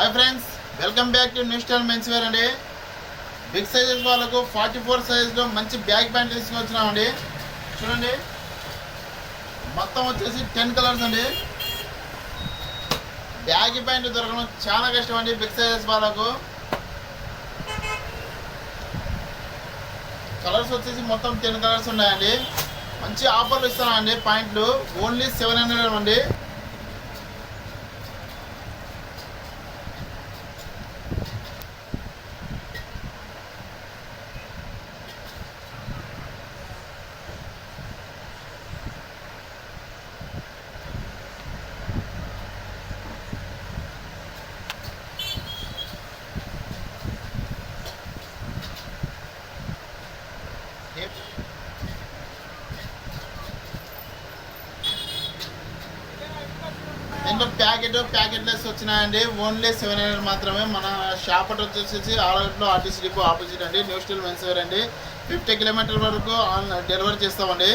Hi friends, welcome back to new style men's wear అండి. Big sizes వాళ్ళకు 44 సైజ్లో మంచి బ్యాక్ ప్యాంట్ తీసుకొచ్చినామండి. చూడండి, మొత్తం వచ్చేసి 10 కలర్స్ అండి. బ్యాగ్ ప్యాంట్ దొరకడం చాలా కష్టం అండి బిగ్ సైజెస్ వాళ్ళకు. కలర్స్ వచ్చేసి మొత్తం 10 కలర్స్ ఉన్నాయండి. మంచి ఆఫర్లు ఇస్తున్నామండి. పాయింట్లు ఓన్లీ 700 అండి. దీంట్లో ప్యాకెట్లెస్ వచ్చినాయండి. ఓన్లీ 700 మాత్రమే. మన షాప్ వచ్చేసి ఆలగట్లో ఆర్టీసీ డిపో ఆపోజిట్ అండి. న్యూ స్టైల్ మెన్స్ వేర్ అండి. 50 కిలోమీటర్ల వరకు డెలివరీ చేస్తామండి.